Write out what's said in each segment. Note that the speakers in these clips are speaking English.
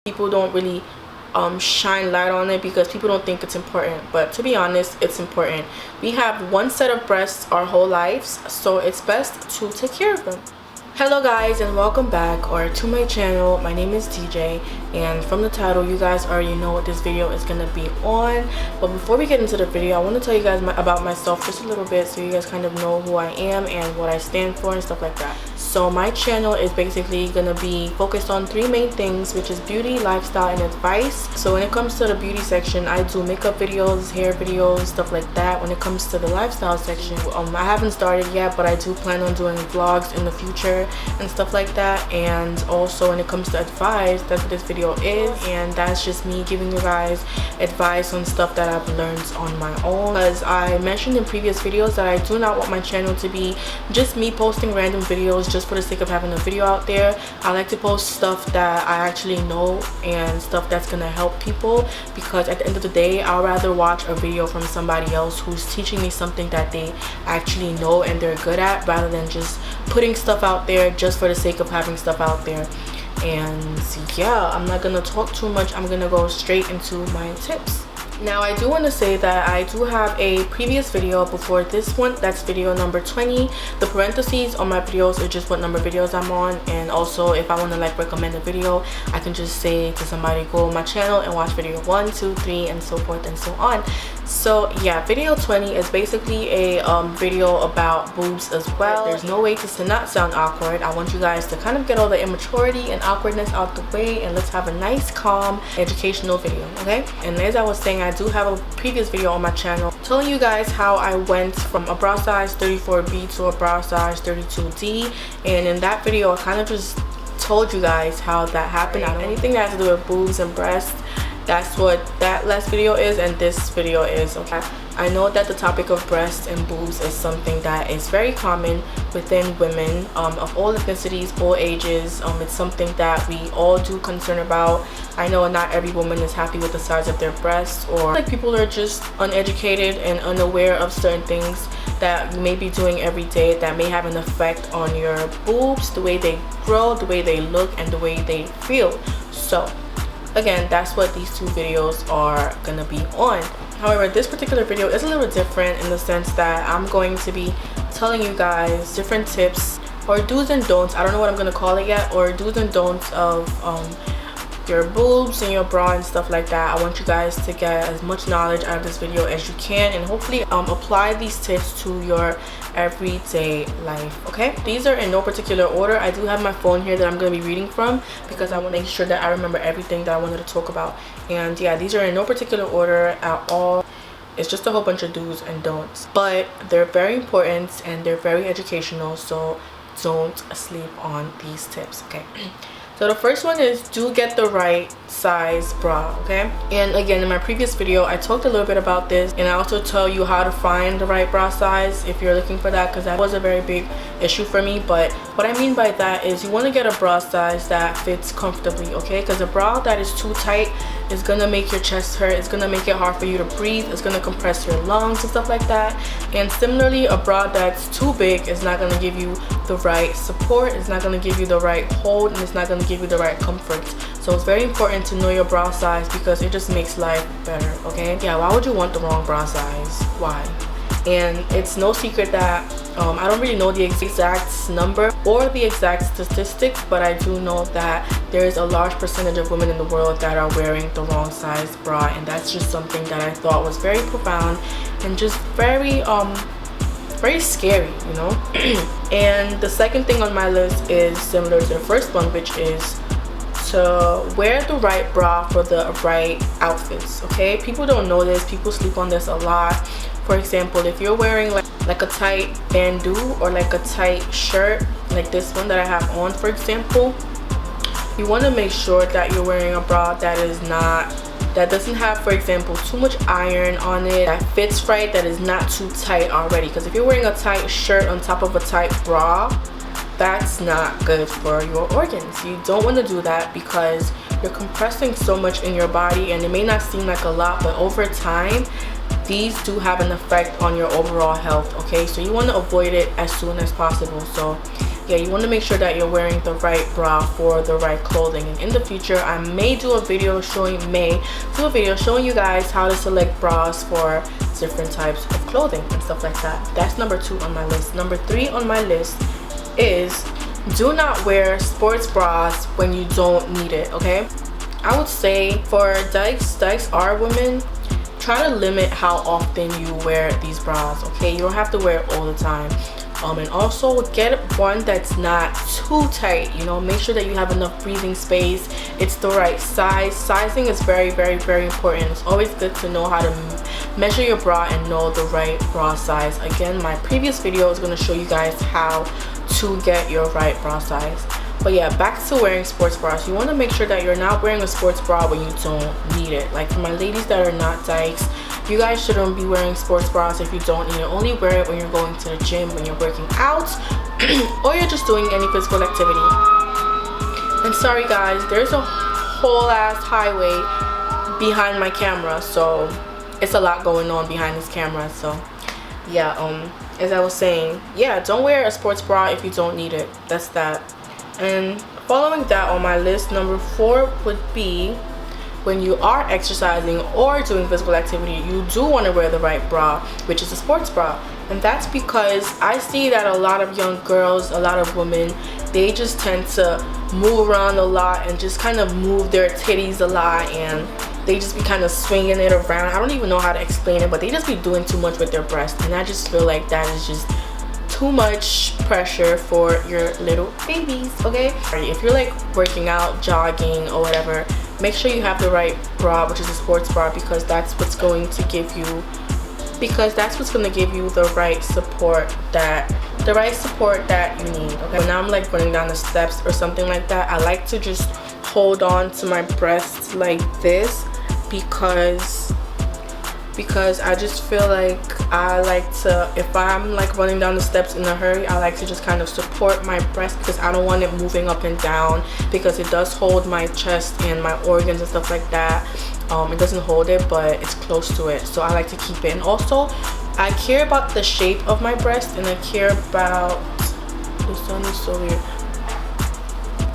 people don't really shine light on it because people don't think it's important, but to be honest, it's important. We have one set of breasts our whole lives, so it's best to take care of them. Hello guys, and welcome back to my channel. My name is DJ, and from the title you guys already know what this video is gonna be on. But before we get into the video, I want to tell you guys about myself just a little bit, so you guys kind of know who I am and what I stand for and stuff like that. So my channel is basically gonna be focused on three main things, which is beauty, lifestyle, and advice. So when it comes to the beauty section, I do makeup videos, hair videos, stuff like that. When it comes to the lifestyle section, I haven't started yet, but I do plan on doing vlogs in the future and stuff like that. And also when it comes to advice, that's what this video is, and that's just me giving you guys advice on stuff that I've learned on my own. As I mentioned in previous videos, that I do not want my channel to be just me posting random videos just for the sake of having a video out there. I like to post stuff that I actually know and stuff that's gonna help people, because at the end of the day, I'd rather watch a video from somebody else who's teaching me something that they actually know and they're good at, rather than just putting stuff out there just for the sake of having stuff out there. And yeah, I'm not gonna talk too much. I'm gonna go straight into my tips. Now, I do want to say that I do have a previous video before this one. That's video number 20. The parentheses on my videos are just what number videos I'm on, and also if I want to like recommend a video, I can just say to somebody, go on my channel and watch video 1, 2, 3, and so forth and so on. So yeah, video 20 is basically a video about boobs as well. There's no way to not sound awkward. I want you guys to kind of get all the immaturity and awkwardness out the way, and let's have a nice, calm, educational video, okay? And as I was saying, I do have a previous video on my channel telling you guys how I went from a bra size 34B to a bra size 32D, and in that video I kind of just told you guys how that happened. Anything that has to do with boobs and breasts, that's what that last video is and this video is, okay? I know that the topic of breasts and boobs is something that is very common within women of all ethnicities, all ages. It's something that we all do concern about. I know not every woman is happy with the size of their breasts, or like people are just uneducated and unaware of certain things that you may be doing every day that may have an effect on your boobs, the way they grow, the way they look, and the way they feel. So again, that's what these two videos are gonna be on. However, this particular video is a little different in the sense that I'm going to be telling you guys different tips or do's and don'ts. I don't know what I'm gonna call it yet, or do's and don'ts of your boobs and your bra and stuff like that. I want you guys to get as much knowledge out of this video as you can, and hopefully apply these tips to your everyday life, okay? These are in no particular order. I do have my phone here that I'm going to be reading from because I want to make sure that I remember everything that I wanted to talk about. And yeah, these are in no particular order at all. It's just a whole bunch of do's and don'ts, but they're very important and they're very educational, so don't sleep on these tips, okay? So the first one is, do get the right size bra, okay? And again, in my previous video, I talked a little bit about this, and I also tell you how to find the right bra size if you're looking for that, because that was a very big issue for me. But what I mean by that is you want to get a bra size that fits comfortably, okay? Because a bra that is too tight is gonna make your chest hurt. It's gonna make it hard for you to breathe. It's gonna compress your lungs and stuff like that. And similarly, a bra that's too big is not gonna give you the right support. It's not gonna give you the right hold, and it's not gonna give you the right comfort. So it's very important to know your bra size because it just makes life better, okay? Yeah, why would you want the wrong bra size? Why? And it's no secret that I don't really know the exact number or the exact statistics, but I do know that there is a large percentage of women in the world that are wearing the wrong size bra, and that's just something that I thought was very profound and just very scary, you know? And the second thing on my list is similar to the first one, which is to wear the right bra for the right outfits, okay? People don't know this. People sleep on this a lot. For example, if you're wearing like a tight bandeau or like a tight shirt like this one that I have on, for example, you want to make sure that you're wearing a bra that doesn't have, for example, too much iron on it, that fits right, that is not too tight already. Because if you're wearing a tight shirt on top of a tight bra, that's not good for your organs. You don't want to do that because you're compressing so much in your body, and it may not seem like a lot, but over time these do have an effect on your overall health, okay? So you want to avoid it as soon as possible. So yeah, you want to make sure that you're wearing the right bra for the right clothing. And in the future, I may do a video showing you guys how to select bras for different types of clothing and stuff like that. That's number 2 on my list. Number 3 on my list is do not wear sports bras when you don't need it. Okay, I would say for dykes are women, try to limit how often you wear these bras. Okay, you don't have to wear it all the time. And also get one that's not too tight. You know, make sure that you have enough breathing space. It's the right size. Sizing is very, very, very important. It's always good to know how to measure your bra and know the right bra size. Again, my previous video is going to show you guys how to get your right bra size. But yeah, back to wearing sports bras. You want to make sure that you're not wearing a sports bra when you don't need it. Like for my ladies that are not dykes, you guys shouldn't be wearing sports bras if you don't need it. Only wear it when you're going to the gym, when you're working out, or you're just doing any physical activity. And sorry guys, there's a whole ass highway behind my camera, so it's a lot going on behind this camera. So yeah, as I was saying, yeah, don't wear a sports bra if you don't need it. That's that. And following that on my list, number 4 would be when you are exercising or doing physical activity, you do want to wear the right bra, which is a sports bra. And that's because I see that a lot of young girls, a lot of women, they just tend to move around a lot and just kind of move their titties a lot, and they just be kind of swinging it around. I don't even know how to explain it, but they just be doing too much with their breasts, and I just feel like that is just too much pressure for your little babies. Okay, if you're like working out, jogging or whatever, make sure you have the right bra, which is a sports bra, because that's what's going to give you the right support that you need. Okay, when I'm like running down the steps or something like that, I like to just hold on to my breasts like this, because I just feel like I like to, if I'm like running down the steps in a hurry, I like to just kind of support my breast, because I don't want it moving up and down, because it does hold my chest and my organs and stuff like that. It doesn't hold it, but it's close to it, so I like to keep it. And also I care about the shape of my breast, and I care about, the sun is so weird,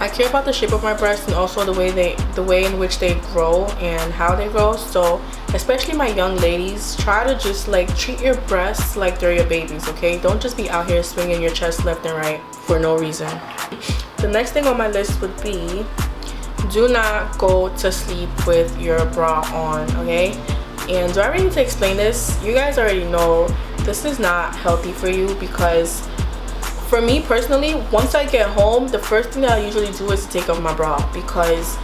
I care about the shape of my breasts, and also the way in which they grow and how they grow. So especially my young ladies, try to just like treat your breasts like they're your babies. Okay, don't just be out here swinging your chest left and right for no reason. The next thing on my list would be, do not go to sleep with your bra on. Okay, and do I really need to explain this? You guys already know this is not healthy for you, because for me personally, once I get home, the first thing that I usually do is to take off my bra, because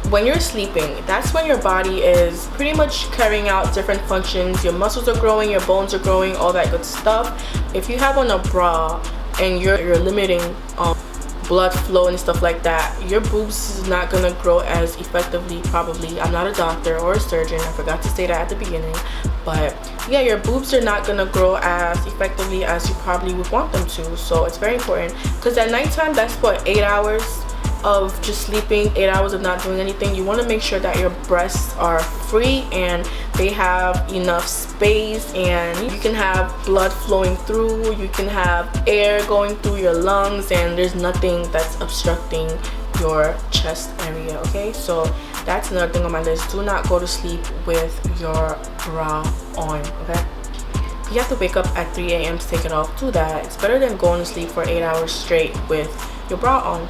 when you're sleeping, that's when your body is pretty much carrying out different functions. Your muscles are growing, your bones are growing, all that good stuff. If you have on a bra and you're limiting blood flow and stuff like that, your boobs is not gonna grow as effectively, probably. I'm not a doctor or a surgeon, I forgot to say that at the beginning, but yeah, your boobs are not gonna grow as effectively as you probably would want them to. So it's very important, because at nighttime, that's what, 8 hours of just sleeping, 8 hours of not doing anything. You want to make sure that your breasts are free and they have enough space, and you can have blood flowing through, you can have air going through your lungs, and there's nothing that's obstructing your chest area. Okay, so that's another thing on my list. Do not go to sleep with your bra on. Okay, if you have to wake up at 3 a.m. to take it off, do that. It's better than going to sleep for 8 hours straight with your bra on.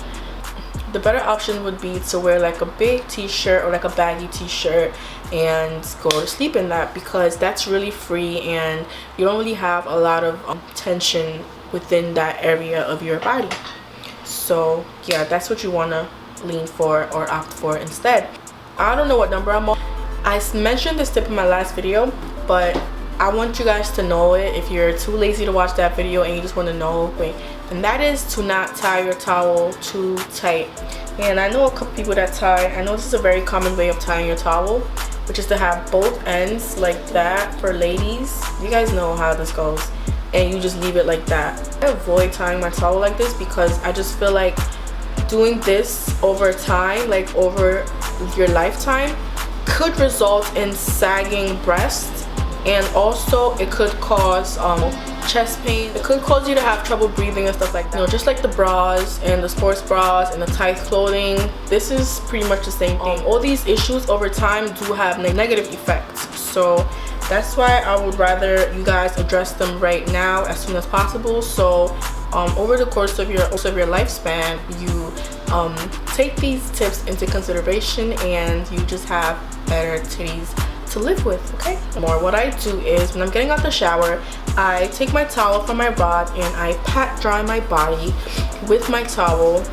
The better option would be to wear like a big t-shirt or like a baggy t-shirt and go to sleep in that, because that's really free and you don't really have a lot of tension within that area of your body. So yeah, that's what you want to lean for or opt for instead. I don't know what number I'm on. I mentioned this tip in my last video, but I want you guys to know it if you're too lazy to watch that video and you just want to know. And that is to not tie your towel too tight. And I know a couple people that tie, I know this is a very common way of tying your towel, which is to have both ends like that for ladies. You guys know how this goes, and you just leave it like that. I avoid tying my towel like this because I just feel like doing this over time, like over your lifetime, could result in sagging breasts, and also it could cause chest pain. It could cause you to have trouble breathing and stuff like that. You know, just like the bras and the sports bras and the tight clothing, this is pretty much the same thing. All these issues over time do have negative effects, so that's why I would rather you guys address them right now as soon as possible, so over the course of your lifespan, you take these tips into consideration and you just have better titties to live with, okay? What I do is, when I'm getting out the shower, I take my towel from my rod and I pat dry my body with my towel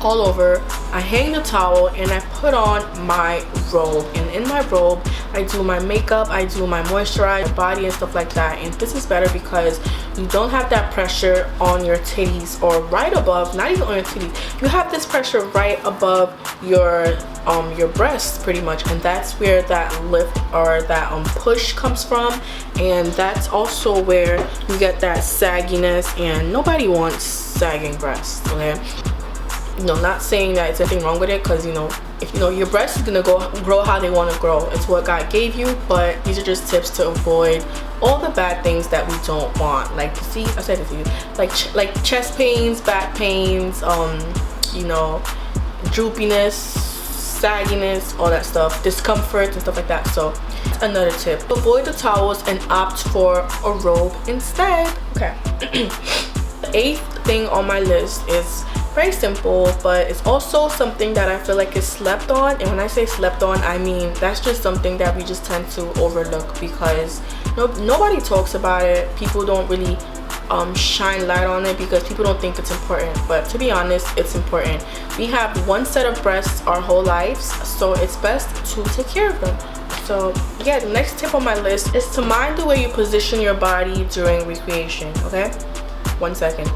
all over. I hang the towel and I put on my robe, and in my robe I do my makeup, I do my moisturize, my body and stuff like that. And this is better because you don't have that pressure on your titties, or right above, not even on your titties, you have this pressure right above your breasts pretty much, and that's where that lift or that push comes from, and that's also where you get that sagginess, and nobody wants sagging breasts, okay? You know, not saying that it's anything wrong with it, because you know, if you know your breast is gonna grow how they want to grow. It's what God gave you, but these are just tips to avoid all the bad things that we don't want. Like, see, I said it to you, like chest pains, back pains, you know, droopiness, sagginess, all that stuff, discomfort and stuff like that. So another tip: avoid the towels and opt for a robe instead. Okay. The 8th thing on my list is very simple, but it's also something that I feel like is slept on. And when I say slept on, I mean that's just something that we just tend to overlook because nobody talks about it. People don't really shine light on it because people don't think it's important, but to be honest, it's important. We have one set of breasts our whole lives, so it's best to take care of them. So yeah, the next tip on my list is to mind the way you position your body during recreation. Okay, 1 second.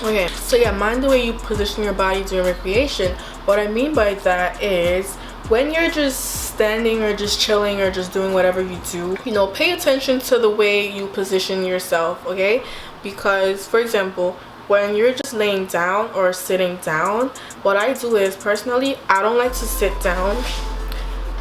Okay, so yeah, mind the way you position your body during recreation. What I mean by that is when you're just standing or just chilling or just doing whatever you do, you know, pay attention to the way you position yourself, okay? Because, for example, when you're just laying down or sitting down, what I do is, personally, I don't like to sit down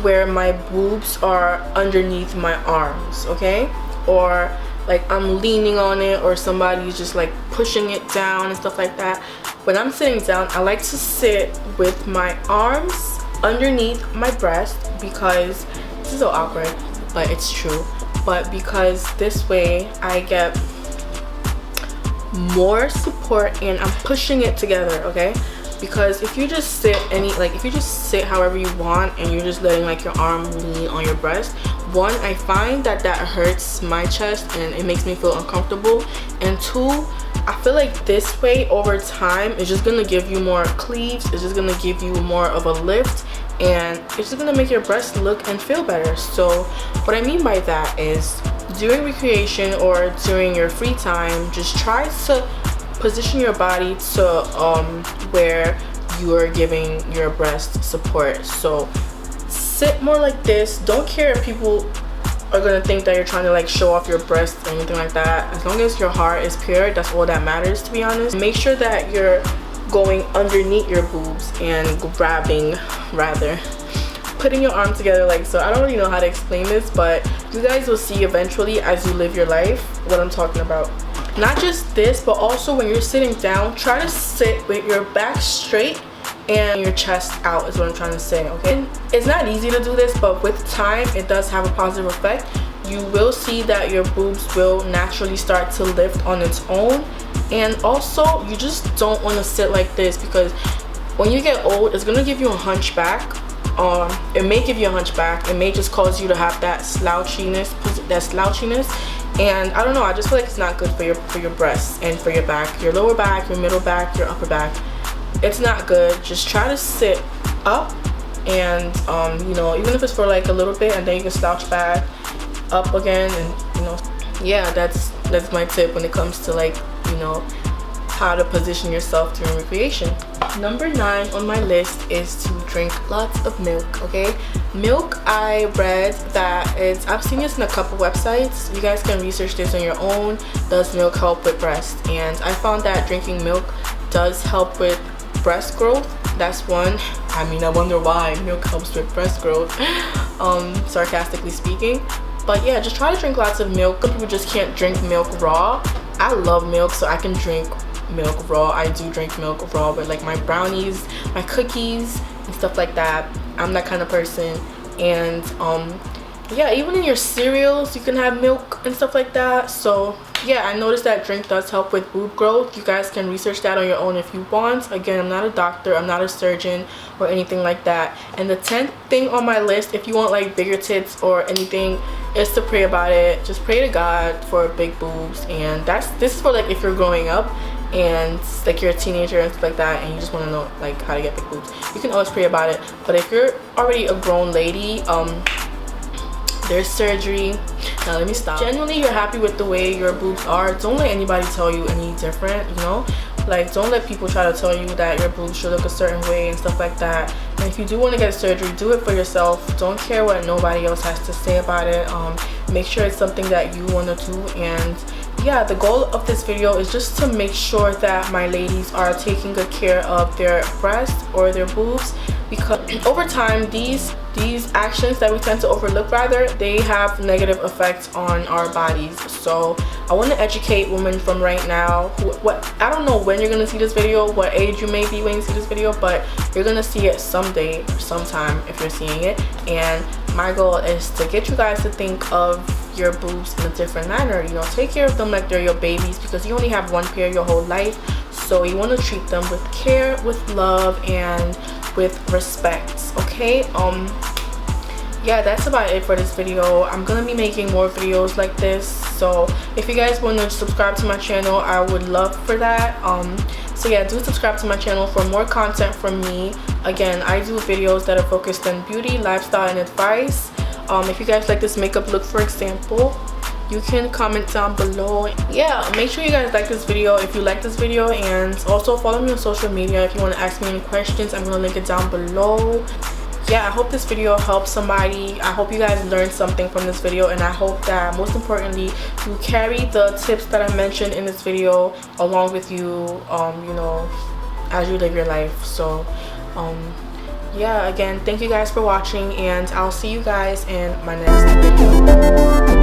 where my boobs are underneath my arms, okay? Or like I'm leaning on it, or somebody's just like pushing it down and stuff like that. When I'm sitting down, I like to sit with my arms underneath my breast, because this is so awkward, but it's true. But because this way I get more support and I'm pushing it together, okay? Because if you just sit if you just sit however you want and you're just letting like your arm lean on your breast, one, I find that hurts my chest and it makes me feel uncomfortable, and two, I feel like this way over time is just gonna give you more cleaves, it's just gonna give you more of a lift, and it's just gonna make your breasts look and feel better. So what I mean by that is, during recreation or during your free time, just try to position your body to where you are giving your breast support. So sit more like this. Don't care if people are gonna think that you're trying to like show off your breasts or anything like that. As long as your heart is pure, that's all that matters, to be honest. Make sure that you're going underneath your boobs and grabbing, rather, putting your arm together like so. I don't really know how to explain this, but you guys will see eventually as you live your life what I'm talking about. Not just this, but also when you're sitting down, try to sit with your back straight and your chest out, is what I'm trying to say, okay? It's not easy to do this, but with time it does have a positive effect. You will see that your boobs will naturally start to lift on its own. And also, you just don't want to sit like this, because when you get old, it's gonna give you a hunchback. It may give you a hunchback. It may just cause you to have that slouchiness, and I don't know, I just feel like it's not good for your breasts and for your back, your lower back, your middle back, your upper back. It's not good. Just try to sit up, and you know, even if it's for like a little bit, and then you can slouch back up again, and you know, yeah, that's my tip when it comes to like, you know, how to position yourself during recreation. Number 9 on my list is to drink lots of milk, okay? Milk, I read that I've seen this in a couple websites. You guys can research this on your own. Does milk help with breast? And I found that drinking milk does help with breast growth. That's one. I mean, I wonder why milk helps with breast growth, sarcastically speaking. But yeah, just try to drink lots of milk. Some people just can't drink milk raw. I love milk, so I can drink milk raw. I do drink milk raw, but like my brownies, my cookies and stuff like that, I'm that kind of person. And yeah, even in your cereals you can have milk and stuff like that. So yeah, I noticed that drink does help with boob growth. You guys can research that on your own if you want. Again, I'm not a doctor, I'm not a surgeon or anything like that. And the 10th thing on my list, if you want like bigger tits or anything, is to pray about it. Just pray to God for big boobs. And this is for like if you're growing up and like you're a teenager and stuff like that, and you just want to know like how to get big boobs, you can always pray about it. But if you're already a grown lady, there's surgery. Now let me stop. Genuinely, you're happy with the way your boobs are, don't let anybody tell you any different, you know. Like, don't let people try to tell you that your boobs should look a certain way and stuff like that. And if you do want to get surgery, do it for yourself. Don't care what nobody else has to say about it. Make sure it's something that you want to do. And yeah, the goal of this video is just to make sure that my ladies are taking good care of their breasts or their boobs, because over time these actions that we tend to overlook, rather, they have negative effects on our bodies. So I want to educate women from right now. I don't know when you're gonna see this video, what age you may be when you see this video, but you're gonna see it someday or sometime if you're seeing it. And my goal is to get you guys to think of your boobs in a different manner. You know, take care of them like they're your babies, because you only have one pair your whole life. So you want to treat them with care, with love, and with respect. Okay, yeah, that's about it for this video. I'm gonna be making more videos like this, so if you guys want to subscribe to my channel, I would love for that. So yeah, do subscribe to my channel for more content from me. Again, I do videos that are focused on beauty, lifestyle, and advice. If you guys like this makeup look, for example, you can comment down below. Yeah, make sure you guys like this video if you like this video, and also follow me on social media if you want to ask me any questions. I'm gonna link it down below. Yeah, I hope this video helped somebody. I hope you guys learned something from this video, and I hope that most importantly you carry the tips that I mentioned in this video along with you, you know, as you live your life. So yeah, again, thank you guys for watching, and I'll see you guys in my next video.